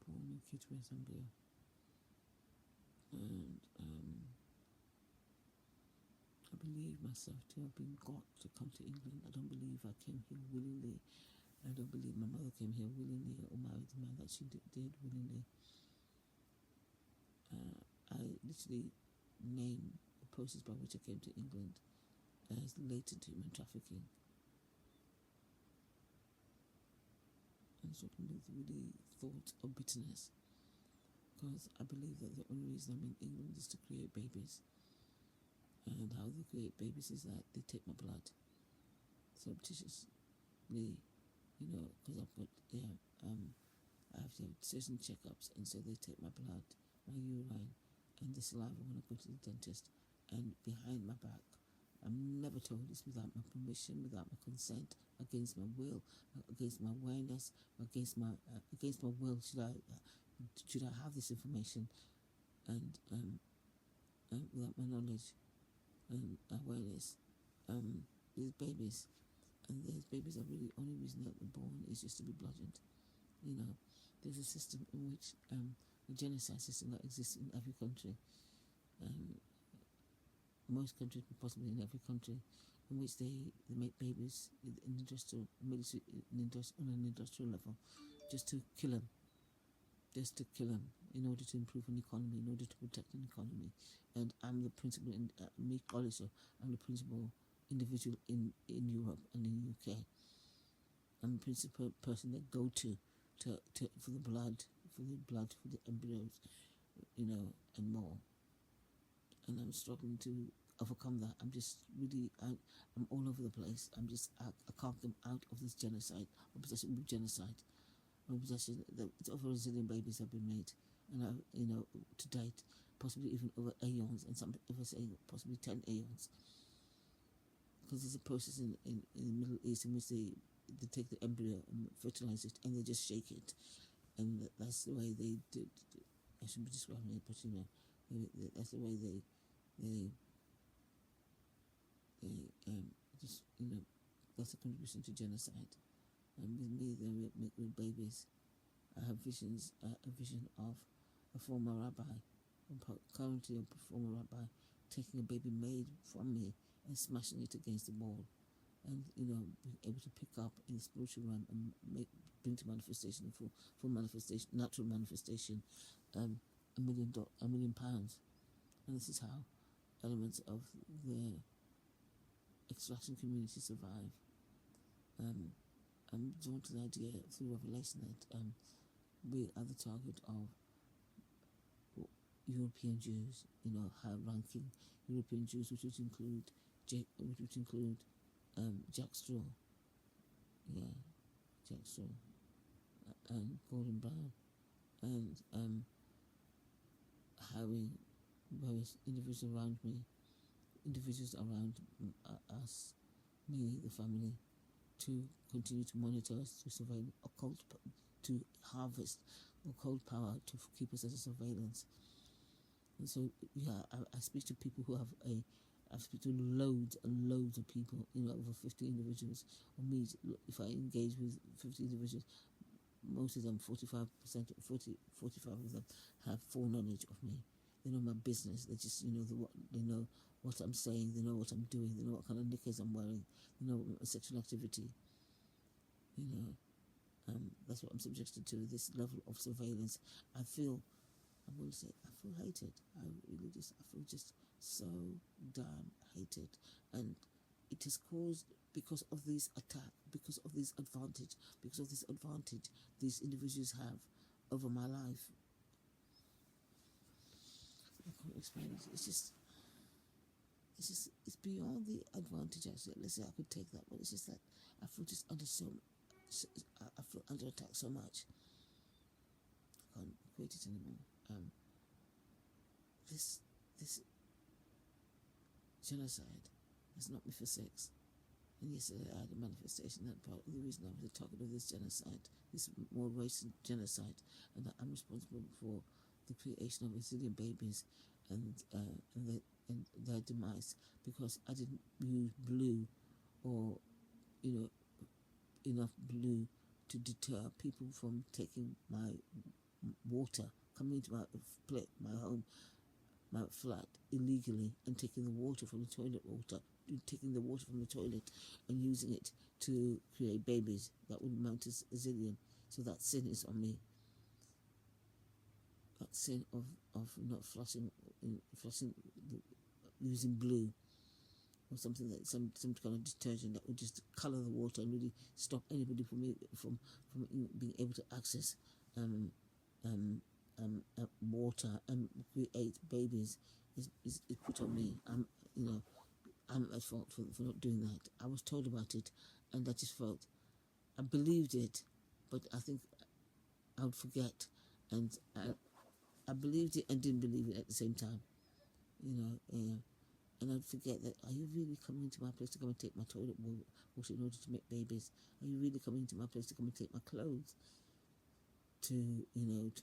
born in Kitwe, Zambia, and I believe myself to have been got to come to England. I don't believe I came here willingly. I don't believe my mother came here willingly or married the man that she did willingly. I literally name the process by which I came to England as latent human trafficking. And something with really thoughts of bitterness, because I believe that the only reason I'm in England is to create babies. And how they create babies is that they take my blood surreptitiously, because I've got, I have to have certain checkups, and so they take my blood, my urine, and the saliva when I go to the dentist, and behind my back. I'm never told this without my permission, without my consent, against my will, against my awareness, against my will. Should I have this information, and without my knowledge and awareness, these babies are really only reason that they're born is just to be bludgeoned. There's a system in which a genocide system that exists in every country. Most countries, possibly in every country, in which they make babies on an industrial level, just to kill them, in order to improve an economy, in order to protect an economy. And I'm the principal, I'm the principal individual in Europe and in the UK. I'm the principal person they go to for the blood, for the embryos, and more. And I'm struggling to overcome that. I'm just really, I'm all over the place. I can't come out of this genocide, obsession with genocide, obsession that over a zillion babies have been made, and to date, possibly even over aeons, and some people say possibly 10 aeons. Because there's a process in the Middle East in which they take the embryo and fertilize it, and they just shake it, and that's the way they did. I shouldn't be describing it, but that's the way they just that's a contribution to genocide. And with me, they make with babies. I have a vision of a former rabbi, currently a former rabbi, taking a baby made from me and smashing it against the wall, and being able to pick up in the spiritual realm and bring to manifestation, full manifestation, natural manifestation, £1 million. And this is how elements of the extraction community survive. I'm drawn to the idea through revelation that we are the target of European Jews, high-ranking European Jews, which would include Jack Straw, Jack Straw, and Gordon Brown, and having various individuals around us, me, the family, to continue to monitor us, to surveil to harvest occult power to keep us as a surveillance. And so, I speak to people who I speak to loads and loads of people, over 50 individuals, or meet. If I engage with 50 individuals, most of them, 45% of them have full knowledge of me. They know my business. They just, they know what I'm saying. They know what I'm doing. They know what kind of knickers I'm wearing. They know my sexual activity. That's what I'm subjected to, this level of surveillance. I feel hated. I feel just so damn hated. And it is caused because of this attack, because of this advantage these individuals have over my life. I can't explain it. It's beyond the advantage. Actually, let's say I could take that, but it's just that I feel just I feel under attack so much. I can't equate it anymore. This genocide has not me for sex. And yesterday I had a manifestation that part of the reason I was the target of this genocide, this more racist genocide, and that I'm responsible for the creation of a zillion babies and their demise, because I didn't use blue or enough blue to deter people from taking my water coming into my home, my flat illegally, and taking the water from the toilet and using it to create babies that would amount to a zillion. So that sin is on me. That sin of not flushing, using blue or something that some kind of detergent that would just color the water and really stop anybody from being able to access water and create babies is put on me. I'm at fault for not doing that. I was told about it, and I just felt I believed it, but I think I would forget, and I believed it and didn't believe it at the same time, and I'd forget that. Are you really coming to my place to come and take my toilet water in order to make babies? Are you really coming to my place to come and take my clothes? To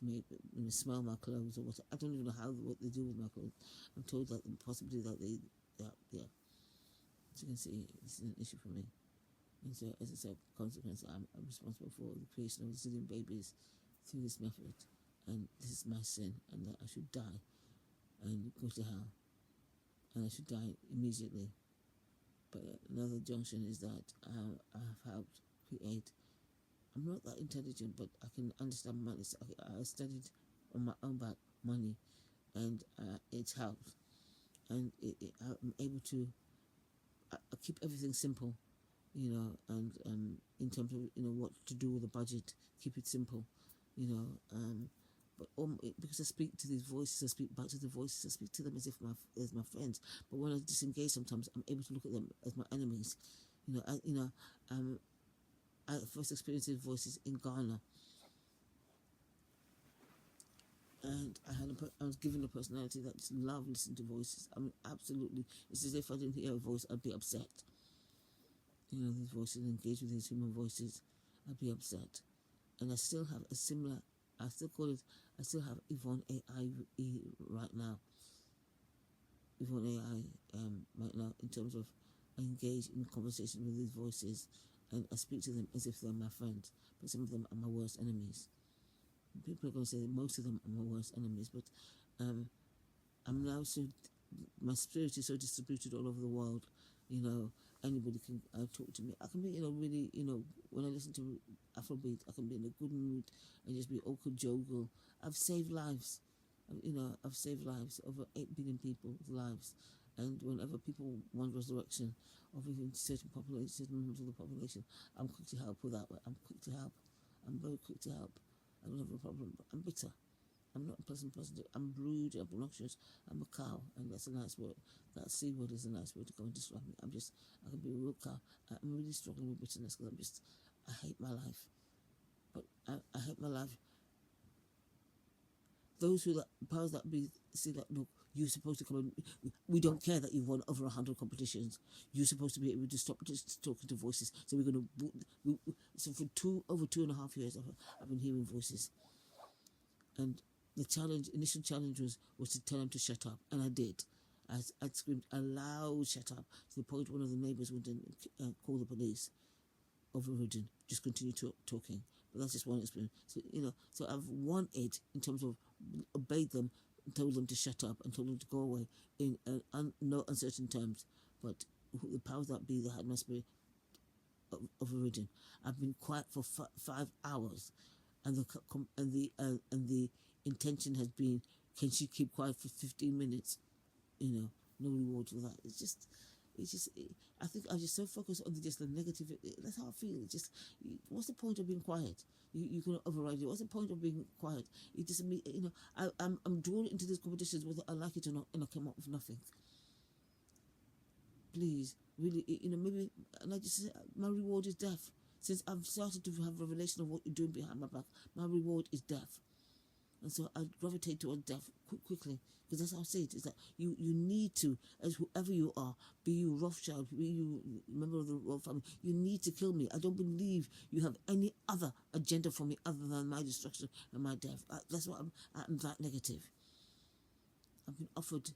make smell my clothes or what? I don't even know what they do with my clothes. I'm told that possibly that yeah. As you can see, this is an issue for me. And so, as a consequence, I'm responsible for the creation of a zillion babies through this method. And this is my sin, and that I should die and go to hell. And I should die immediately. But another junction is that I have helped create. I'm not that intelligent, but I can understand money. I studied on my own back money, and it's helped. And I'm able to I keep everything simple, and in terms of what to do with the budget, keep it simple, but because I speak to these voices, I speak back to the voices, I speak to them as my friends. But when I disengage, sometimes I'm able to look at them as my enemies. I first experienced these voices in Ghana, and I was given a personality that just loved listening to voices. I mean, absolutely. It's as if I didn't hear a voice, I'd be upset. These voices, engage with these human voices, I'd be upset. And I still have I still have Yvonne AI right now. Yvonne AI right now, in terms of I engage in conversation with these voices, and I speak to them as if they're my friends, but some of them are my worst enemies. People are going to say that most of them are my worst enemies, but I'm now my spirit is so distributed all over the world. Anybody can talk to me. I can be really, when I listen to Afrobeat, I can be in a good mood and just be okojogo. I've saved lives. I've saved lives, over 8 billion people's lives. And whenever people want resurrection of even certain members of the population, I'm quick to help with that. I'm quick to help. I'm very quick to help. I don't have a problem, but I'm bitter. I'm not a pleasant person. I'm rude, I'm obnoxious, I'm a cow, and that's a nice word. That C word is a nice word to go and describe me. I can be a real cow. I'm really struggling with bitterness because I hate my life. But I hate my life. Those powers that be say that, look, you're supposed to come and we don't care that you've won over 100 competitions. You're supposed to be able to stop just talking to voices. So we're going to. So for over 2.5 years, I've been hearing voices, and the initial challenge was to tell them to shut up, and I did. I screamed aloud, shut up, to the point one of the neighbours wouldn't call the police. Overridden, just continue talking. But that's just one experience. So so I've won it in terms of obeyed them, told them to shut up, and told them to go away in no uncertain terms. But the powers that be that had my spirit overridden. I've been quiet for 5 hours, and the intention has been, can she keep quiet for 15 minutes? No reward for that. I think I was just so focused on the negative. That's how I feel. What's the point of being quiet? You can override it. What's the point of being quiet? It just I'm drawn into these competitions whether I like it or not, and I come up with nothing. Please, really, maybe, and I just say my reward is death. Since I've started to have revelation of what you're doing behind my back, my reward is death. And so I gravitate towards death quickly, because that's how I say it, is that you need to, as whoever you are, be you Rothschild, be you member of the royal family, you need to kill me. I don't believe you have any other agenda for me other than my destruction and my death. That's why I'm that negative. I've been offered,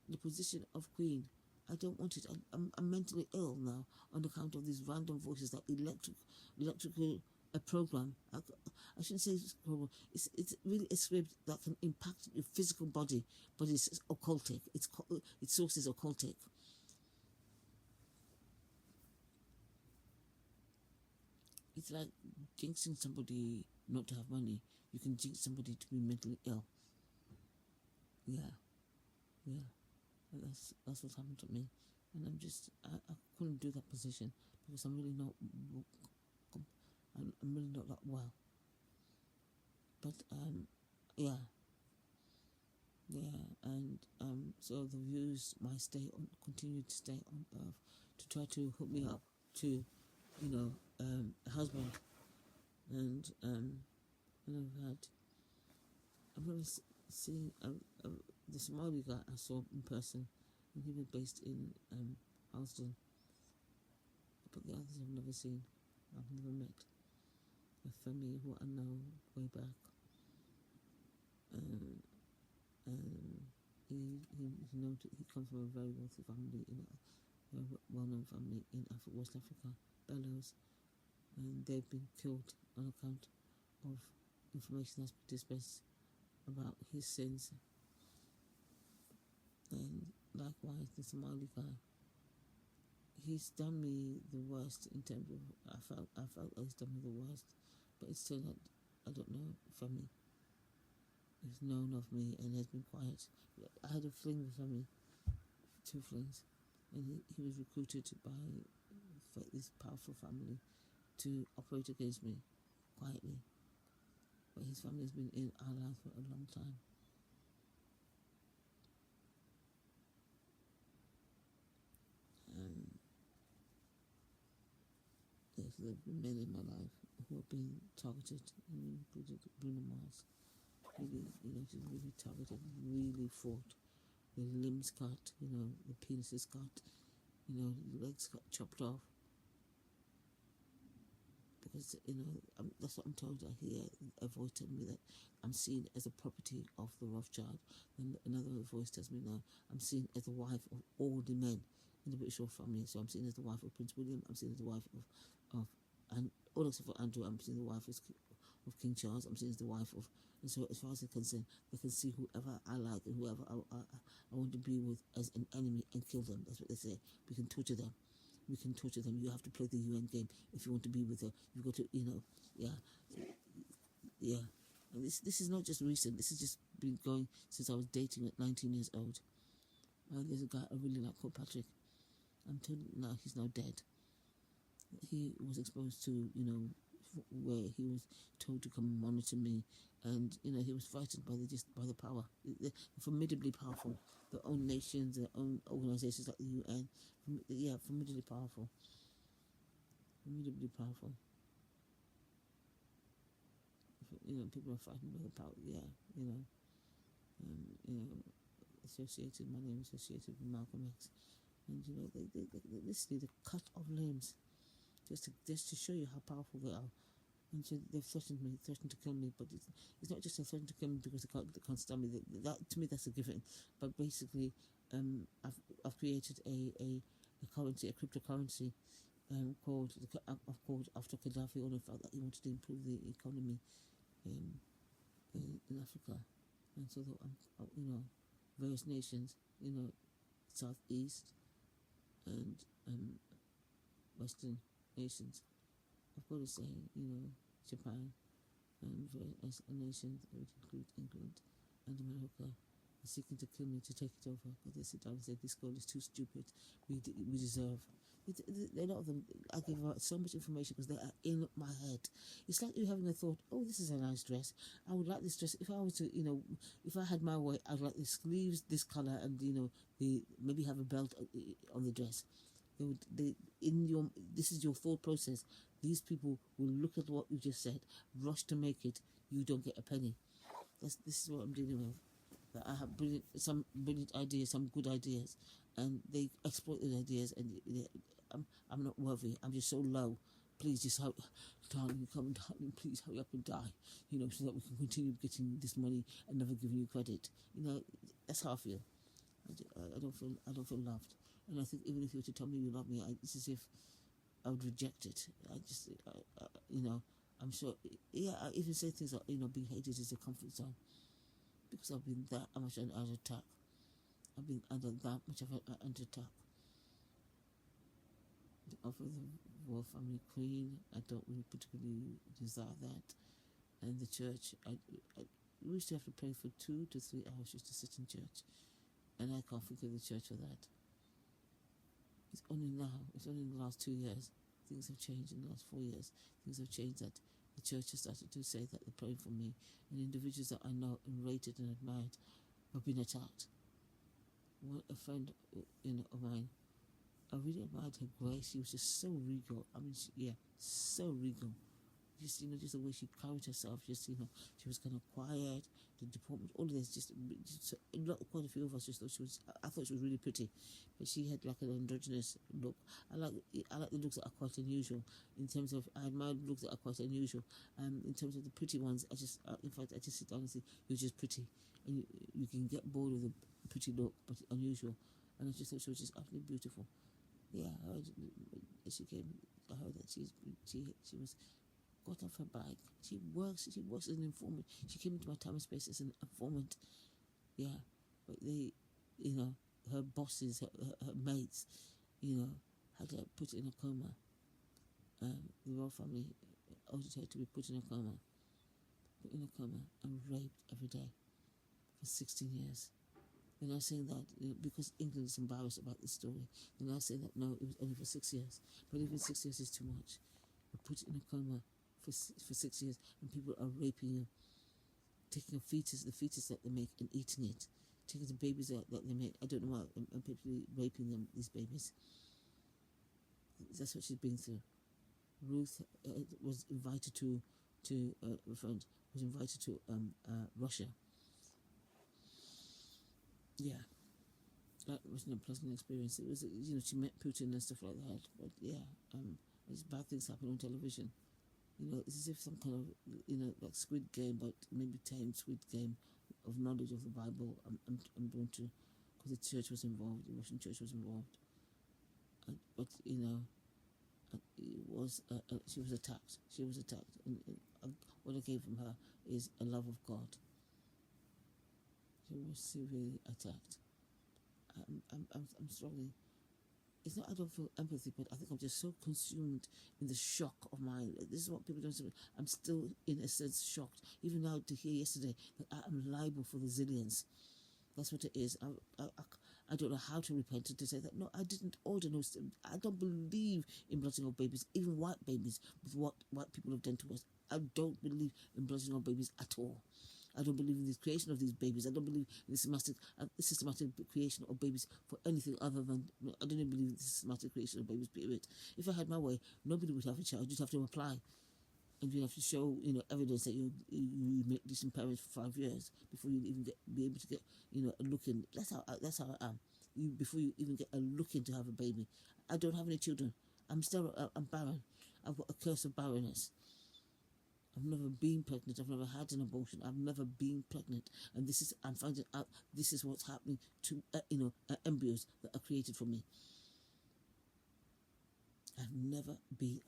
the position of queen. I don't want it. I'm mentally ill now on account of these random voices that electrical a program. I shouldn't say it's a program. It's really a script that can impact your physical body, but it's occultic. Its source is occultic. It's like jinxing somebody not to have money. You can jinx somebody to be mentally ill. Yeah. And that's what happened to me. And I couldn't do that position because I'm really not that well. But yeah, and so the views might continue to stay on Earth to try to hook me up to, a husband, and I've never seen the Somali guy I saw in person, and he was based in Houston. But the others I've never seen. I've never met. A family who I know way back. He comes from a very wealthy family, a well-known family in West Africa, Bellows, and they've been killed on account of information that's been dispersed about his sins. And likewise, the Somali guy, he's done me the worst in terms of, I felt he's done me the worst, but it's still not, I don't know, family. He's known of me and has been quiet. I had a fling with family, 2 flings, and he was recruited by this powerful family to operate against me quietly. But his family has been in our life for a long time. There's been men in my life who have been targeted, including Bruno Mars. Really targeted, really fought. The limbs cut, the penis is cut, the legs got chopped off. Because, that's what I'm told. I hear a voice telling me that I'm seen as a property of the Rothschild. And another voice tells me now I'm seen as the wife of all the men in the British Royal family. So I'm seen as the wife of Prince William. I'm seen as the wife of and all except for Andrew. I'm seen as the wife of King Charles. I'm seen as the wife of. And so as far as they're concerned, they can see whoever I like and whoever I want to be with as an enemy and kill them. That's what they say. We can torture them. You have to play the UN game if you want to be with her. You've got to, yeah. And this is not just recent. This has just been going since I was dating at 19 years old. There's a guy I really like called Patrick. I'm told now he's now dead. He was exposed to, where he was told to come and monitor me, and he was frightened by the power. They're formidably powerful. Their own nations, their own organizations like the UN. Formidably powerful. People are frightened by the power. My name is associated with Malcolm X, and they literally the cut of limbs, just to show you how powerful they are. And so they've threatened to kill me, but it's not just a threaten to kill me because they can't stop me. That to me, that's a given. But basically, I've created a currency, a cryptocurrency, called after Gaddafi, on the fact that he wanted to improve the economy in Africa, and so that various nations, Southeast and Western nations. I've got to say, Japan and various nations, which include England and America, are seeking to kill me, to take it over. But they sit down and say, this girl is too stupid. We deserve. A lot of them, I give out so much information because they are in my head. It's like you having a thought, oh, this is a nice dress. I would like this dress. If I was to, if I had my way, I'd like the sleeves this color and, maybe have a belt on the dress. This is your thought process. These people will look at what you just said, rush to make it. You don't get a penny. This is what I'm dealing with. That I have some brilliant ideas, some good ideas, and they exploit those ideas. And I'm not worthy. I'm just so low. Please, just darling, please hurry up and die. So that we can continue getting this money and never giving you credit. That's how I feel. I don't feel loved. And I think even if you were to tell me you love me, it's as if I would reject it. I'm sure, yeah, I even say things like, being hated is a comfort zone because I've been that much under attack. I've been under that much of an attack. The office of the Royal Family Queen, I don't really particularly desire that. And the church, we used to have to pray for 2 to 3 hours just to sit in church. And I can't forgive the church for that. It's only in the last 2 years, things have changed. In the last 4 years, things have changed, that the church has started to say that they're praying for me. And individuals that I know and rated and admired have been attacked. A friend of mine, I really admired her grace. She was just so regal. I mean, so regal. Just the way she carried herself. Just she was kind of quiet. The deportment, all of this, just quite a few of us just thought she was. I thought she was really pretty, but she had like an androgynous look. I like the looks that are quite unusual. In terms of, I admire the looks that are quite unusual. In terms of the pretty ones, I just sit down and say, you're just pretty, and you can get bored of the pretty look, but unusual. And I just thought she was just absolutely beautiful. Yeah, I heard that she was got off her bike. She works as an informant. She came into my time and space as an informant. Yeah, but they, her bosses, her mates, had her put in a coma. The royal family ordered her to be put in a coma, and raped every day for 16 years. They're not saying that because England is embarrassed about this story. They're not saying that no, it was only for 6 years. But even 6 years is too much. You're put in a coma for 6 years, and people are raping you, taking the fetus that they make, and eating it, taking the babies that they make. I don't know why, and people raping them, these babies. That's what she's been through. Ruth was invited to Russia. Yeah, that wasn't a pleasant experience. It was, she met Putin and stuff like that. But yeah, there's bad things happen on television. It's as if some kind of, like Squid Game, but maybe tame Squid Game of knowledge of the Bible. I'm drawn to, because the church was involved, the Russian church was involved. But it was she was attacked. And what I came from her is a love of God. She was severely attacked. I'm struggling. It's not I don't feel empathy, but I think I'm just so consumed in the shock of my. This is what people don't say. I'm still, in a sense, shocked. Even now, to hear yesterday that I am liable for the zillions. That's what it is. I don't know how to repent and to say that, no, I didn't order no. I don't believe in bloodshed of babies, even white babies, with what white people have done to us. I don't believe in bloodshed of babies at all. I don't believe in the creation of these babies. I don't believe in the systematic creation of babies for anything other than. I don't even believe in the systematic creation of babies, period. If I had my way, nobody would have a child. You'd have to apply. And you have to show, evidence that you make decent parents for 5 years before you even be able to get, a look in. That's how I am. Before you even get a look in to have a baby. I don't have any children. I'm barren. I've got a curse of barrenness. I've never been pregnant. I've never had an abortion. I've never been pregnant. And I'm finding out this is what's happening to, embryos that are created for me. I've never been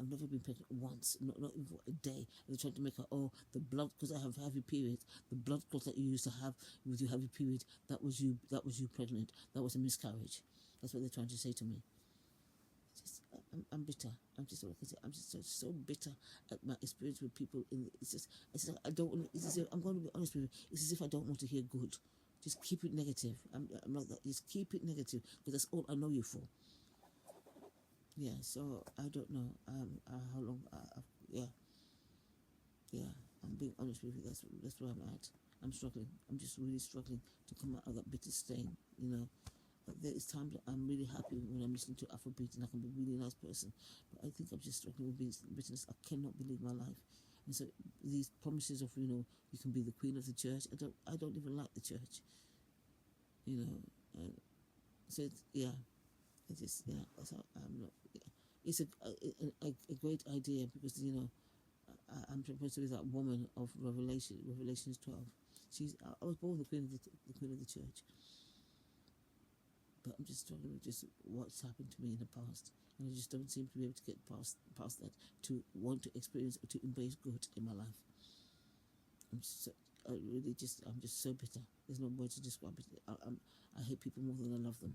pregnant once, not even for a day. They're trying to make the blood, because I have heavy periods, the blood clot that you used to have with your heavy period, that was you pregnant. That was a miscarriage. That's what they're trying to say to me. I'm bitter. I'm just so bitter at my experience with people. It's like I don't. It's as if, I'm going to be honest with you. It's as if I don't want to hear good. Just keep it negative. I'm like that. Just keep it negative, because that's all I know you for. Yeah. So I don't know. How long? Yeah. I'm being honest with you. That's where I'm at. I'm struggling. I'm just really struggling to come out of that bitter stain. There is times that I'm really happy when I'm listening to Afrobeat and I can be a really nice person, but I think I'm just struggling with bitterness. I cannot believe my life, and so these promises of you can be the queen of the church. I don't even like the church. So that's how I'm not. It's a great idea, because I'm supposed to be that woman of Revelations 12. I was born the queen of the church. but I'm just struggling with just what's happened to me in the past, and I just don't seem to be able to get past that, to want to experience or to embrace good in my life. I'm just so bitter. There's no word to describe it. I hate people more than I love them.